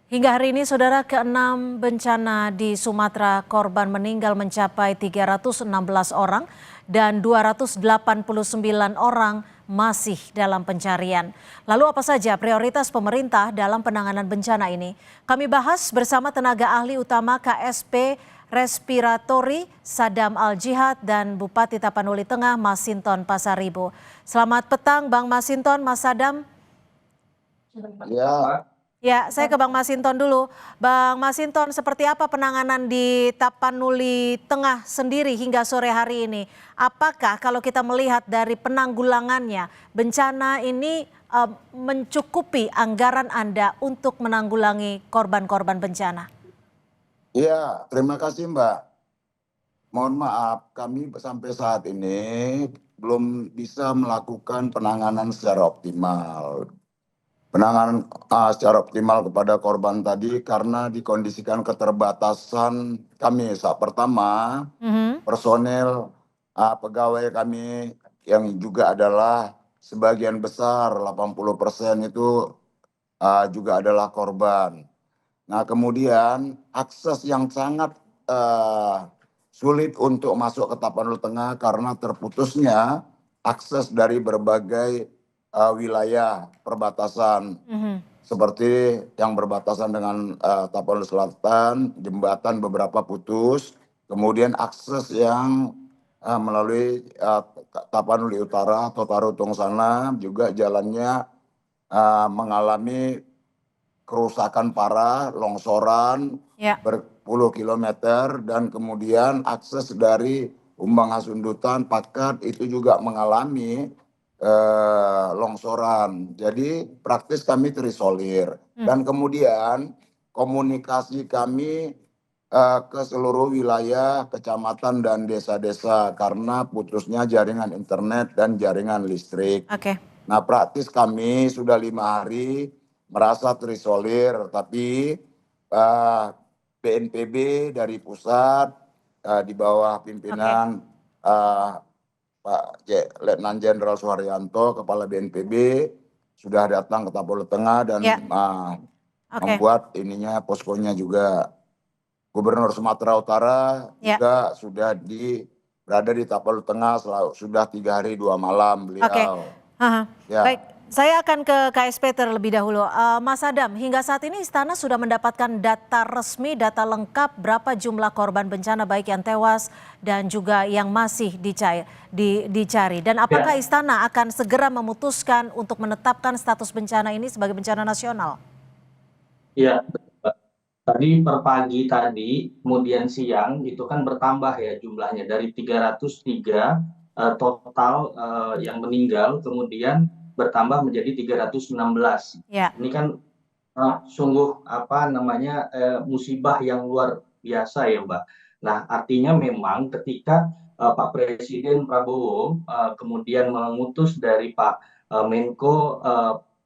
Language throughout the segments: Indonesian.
Hingga hari ini, saudara, keenam bencana di Sumatera korban meninggal mencapai 316 orang dan 289 orang masih dalam pencarian. Lalu apa saja prioritas pemerintah dalam penanganan bencana ini? Kami bahas bersama tenaga ahli utama KSP Respiratori Sadam Al-Jihad dan Bupati Tapanuli Tengah Masinton Pasaribu. Selamat petang Bang Masinton, Mas Sadam. Ya, Ya, saya ke Bang Masinton dulu. Bang Masinton, seperti apa penanganan di Tapanuli Tengah sendiri hingga sore hari ini? Apakah kalau kita melihat dari penanggulangannya, bencana ini mencukupi anggaran Anda untuk menanggulangi korban-korban bencana? ya, terima kasih Mbak. Mohon maaf, kami sampai saat ini belum bisa melakukan penanganan secara optimal. Penanganan secara optimal kepada korban tadi karena dikondisikan keterbatasan kami. Saat pertama, personel pegawai kami yang juga adalah sebagian besar 80% itu juga adalah korban. Nah, kemudian akses yang sangat sulit untuk masuk ke Tapanuli Tengah karena terputusnya akses dari berbagai wilayah perbatasan seperti yang berbatasan dengan Tapanuli Selatan, jembatan beberapa putus, kemudian akses yang melalui Tapanuli Utara atau Tarutung sana juga jalannya mengalami kerusakan parah, longsoran Ya. berpuluh kilometer, dan kemudian akses dari Umbang Hasundutan, Pakat itu juga mengalami longsoran. Jadi praktis kami terisolir. Dan kemudian komunikasi kami ke seluruh wilayah, kecamatan dan desa-desa karena putusnya jaringan internet dan jaringan listrik. Oke. Nah, praktis kami sudah 5 hari merasa terisolir, tapi BNPB dari pusat di bawah pimpinan Pak Letnan Jenderal Suharyanto, Kepala BNPB, sudah datang ke Tapanuli Tengah dan Ya. Oke. membuat ininya poskonya juga. Gubernur Sumatera Utara Ya. juga sudah berada di Tapanuli Tengah sudah 3 hari 2 malam Oke. beliau. Ya. Baik, saya akan ke KSP terlebih dahulu. Mas Adam, hingga saat ini Istana sudah mendapatkan data resmi, data lengkap berapa jumlah korban bencana baik yang tewas dan juga yang masih dicari. Dan apakah Istana akan segera memutuskan untuk menetapkan status bencana ini sebagai bencana nasional? Iya, tadi per pagi tadi, kemudian siang itu kan bertambah ya jumlahnya dari 303 total yang meninggal, kemudian bertambah menjadi 316. Ya. Ini kan sungguh musibah yang luar biasa ya Mbak. Nah, artinya memang ketika Pak Presiden Prabowo kemudian mengutus dari Pak Menko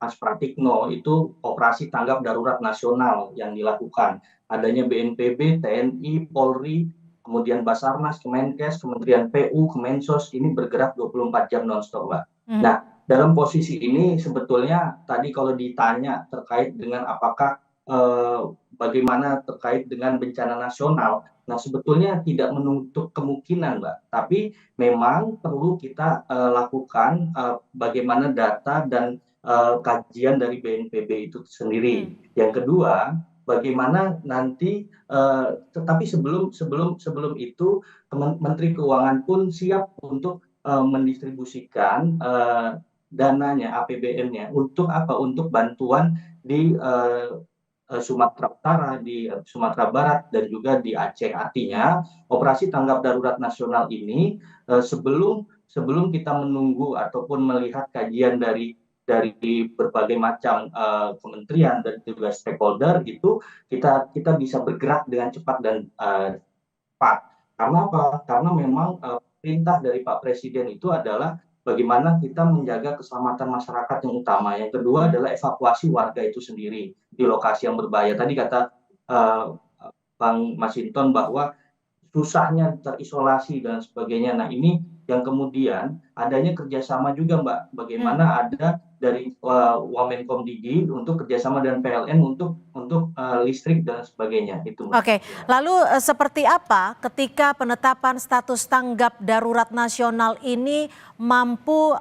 Mas Pratikno itu operasi tanggap darurat nasional yang dilakukan. Adanya BNPB, TNI, Polri, kemudian Basarnas, Kemenkes, Kementerian PU, Kemensos ini bergerak 24 jam nonstop, Mbak. Nah, dalam posisi ini sebetulnya tadi kalau ditanya terkait dengan apakah bagaimana terkait dengan bencana nasional, nah sebetulnya tidak menutup kemungkinan, Mbak. Tapi memang perlu kita lakukan bagaimana data dan kajian dari BNPB itu sendiri. Yang kedua, bagaimana nanti tetapi sebelum itu Menteri Keuangan pun siap untuk mendistribusikan dananya APBN-nya untuk apa? Untuk bantuan di Sumatera Utara, di Sumatera Barat, dan juga di Aceh. Artinya operasi tanggap darurat nasional ini sebelum kita menunggu ataupun melihat kajian dari berbagai macam kementerian dan juga stakeholder itu kita bisa bergerak dengan cepat dan cepat. Karena apa? Karena memang perintah dari Pak Presiden itu adalah bagaimana kita menjaga keselamatan masyarakat yang utama. Yang kedua adalah evakuasi warga itu sendiri di lokasi yang berbahaya. Tadi kata Bang Masinton bahwa susahnya terisolasi dan sebagainya. Nah, ini yang kemudian adanya kerjasama juga, Mbak. Bagaimana ada dari Wamenkomdigi untuk kerjasama dengan PLN untuk listrik dan sebagainya itu, Mbak. Oke, lalu seperti apa ketika penetapan status tanggap darurat nasional ini mampu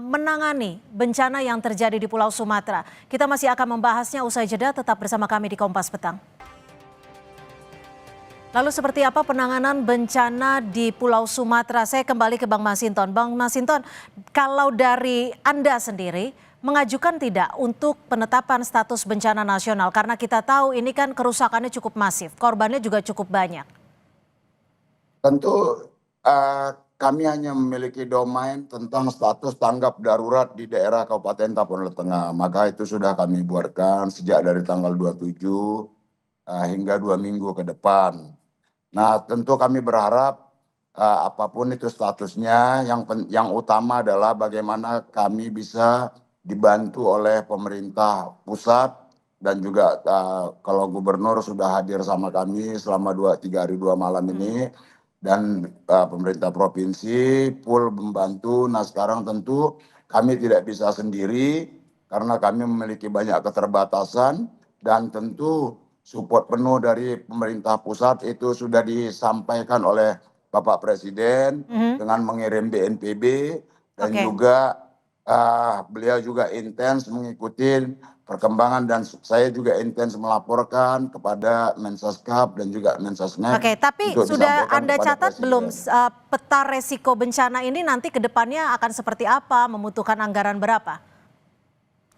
menangani bencana yang terjadi di Pulau Sumatera? Kita masih akan membahasnya usai jeda, tetap bersama kami di Kompas Petang. Lalu seperti apa penanganan bencana di Pulau Sumatera? Saya kembali ke Bang Masinton. Bang Masinton, kalau dari Anda sendiri, mengajukan tidak untuk penetapan status bencana nasional? Karena kita tahu ini kan kerusakannya cukup masif, korbannya juga cukup banyak. Tentu kami hanya memiliki domain tentang status tanggap darurat di daerah Kabupaten Tapanuli Tengah. Maka itu sudah kami buatkan sejak dari tanggal 27 hingga 2 minggu ke depan. Nah, tentu kami berharap apapun itu statusnya, yang utama adalah bagaimana kami bisa dibantu oleh pemerintah pusat dan juga kalau gubernur sudah hadir sama kami selama 2-3 hari 2 malam ini, dan pemerintah provinsi full membantu. Nah, sekarang tentu kami tidak bisa sendiri karena kami memiliki banyak keterbatasan, dan tentu support penuh dari pemerintah pusat itu sudah disampaikan oleh Bapak Presiden dengan mengirim BNPB, dan juga beliau juga intens mengikuti perkembangan, dan saya juga intens melaporkan kepada Mensaskap dan juga Mensesnek. Oke, tapi sudah Anda catat belum peta resiko bencana ini nanti ke depannya akan seperti apa, membutuhkan anggaran berapa?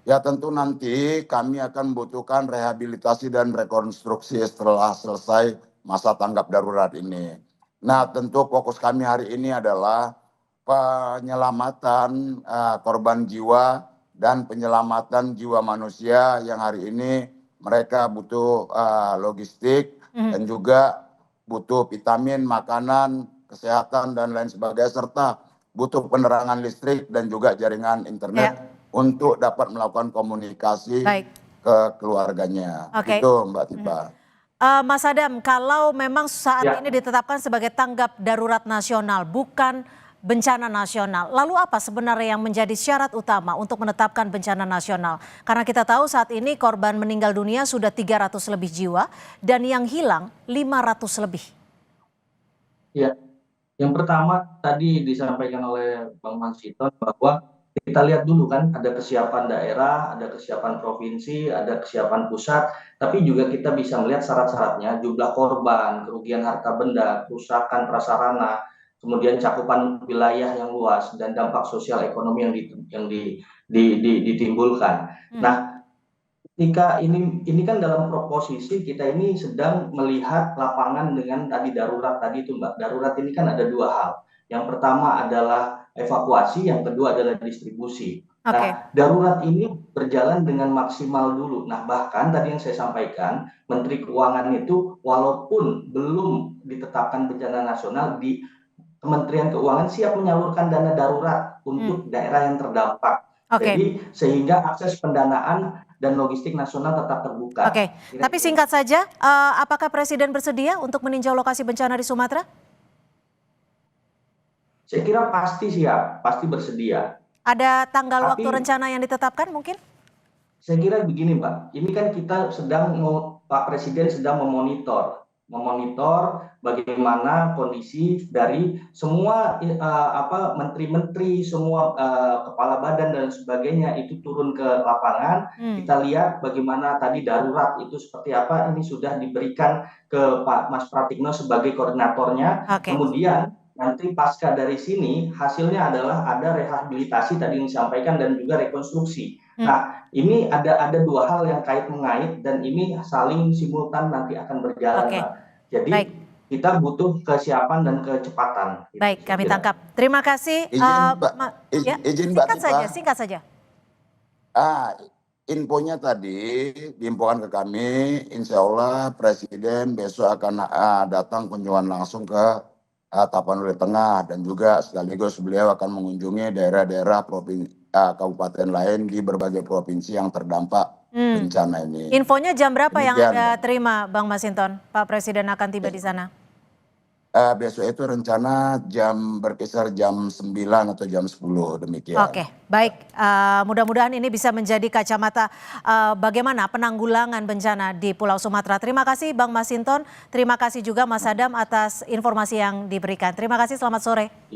Ya, tentu nanti kami akan membutuhkan rehabilitasi dan rekonstruksi setelah selesai masa tanggap darurat ini. Nah, tentu fokus kami hari ini adalah penyelamatan korban jiwa dan penyelamatan jiwa manusia yang hari ini mereka butuh logistik dan juga butuh vitamin, makanan, kesehatan, dan lain sebagainya, serta butuh penerangan listrik dan juga jaringan internet untuk dapat melakukan komunikasi ke keluarganya. Itu Mbak Tipa. Mas Adam, kalau memang saat ini ditetapkan sebagai tanggap darurat nasional, bukan bencana nasional, lalu apa sebenarnya yang menjadi syarat utama untuk menetapkan bencana nasional? Karena kita tahu saat ini korban meninggal dunia sudah 300 lebih jiwa dan yang hilang 500 lebih. Ya, yang pertama tadi disampaikan oleh Bang Masinton bahwa kita lihat dulu kan ada kesiapan daerah, ada kesiapan provinsi, ada kesiapan pusat, tapi juga kita bisa melihat syarat-syaratnya, jumlah korban, kerugian harta benda, kerusakan prasarana, kemudian cakupan wilayah yang luas, dan dampak sosial ekonomi yang ditimbulkan. Nah, ketika ini kan dalam posisi kita ini sedang melihat lapangan dengan tadi darurat tadi itu, Mbak. Darurat ini kan ada 2 hal. Yang pertama adalah evakuasi, yang kedua adalah distribusi. Nah, darurat ini berjalan dengan maksimal dulu. Nah, bahkan tadi yang saya sampaikan, Menteri Keuangan itu walaupun belum ditetapkan bencana nasional, di Kementerian Keuangan siap menyalurkan dana darurat untuk daerah yang terdampak. Jadi sehingga akses pendanaan dan logistik nasional tetap terbuka. Tapi singkat saja, apakah Presiden bersedia untuk meninjau lokasi bencana di Sumatera? Saya kira pasti siap, pasti bersedia. Ada tanggal waktu rencana yang ditetapkan mungkin? Saya kira begini, Mbak. Ini kan kita Pak Presiden sedang memonitor bagaimana kondisi dari semua menteri-menteri, semua kepala badan dan sebagainya itu turun ke lapangan. Kita lihat bagaimana tadi darurat itu seperti apa. Ini sudah diberikan ke Pak Mas Pratikno sebagai koordinatornya. Kemudian nanti pasca dari sini hasilnya adalah ada rehabilitasi tadi yang disampaikan dan juga rekonstruksi. Nah, ini ada 2 hal yang mengait dan ini saling simultan nanti akan berjalan, Mbak. Jadi kita butuh kesiapan dan kecepatan. Baik, kami tangkap. Terima kasih. Izin Mbak Tipa. Singkat saja. Infonya tadi diinfokan ke kami, insya Allah Presiden besok akan datang kunjungan langsung ke Tapanuli Tengah, dan juga sekaligus beliau akan mengunjungi daerah-daerah kabupaten lain di berbagai provinsi yang terdampak bencana ini. Infonya jam berapa yang Anda terima, Bang Masinton? Pak Presiden akan tiba di sana? besok itu rencana berkisar jam 9 atau jam 10 demikian. Oke, baik. Mudah-mudahan ini bisa menjadi kacamata bagaimana penanggulangan bencana di Pulau Sumatera. Terima kasih Bang Masinton, terima kasih juga Mas Adam atas informasi yang diberikan. Terima kasih, selamat sore.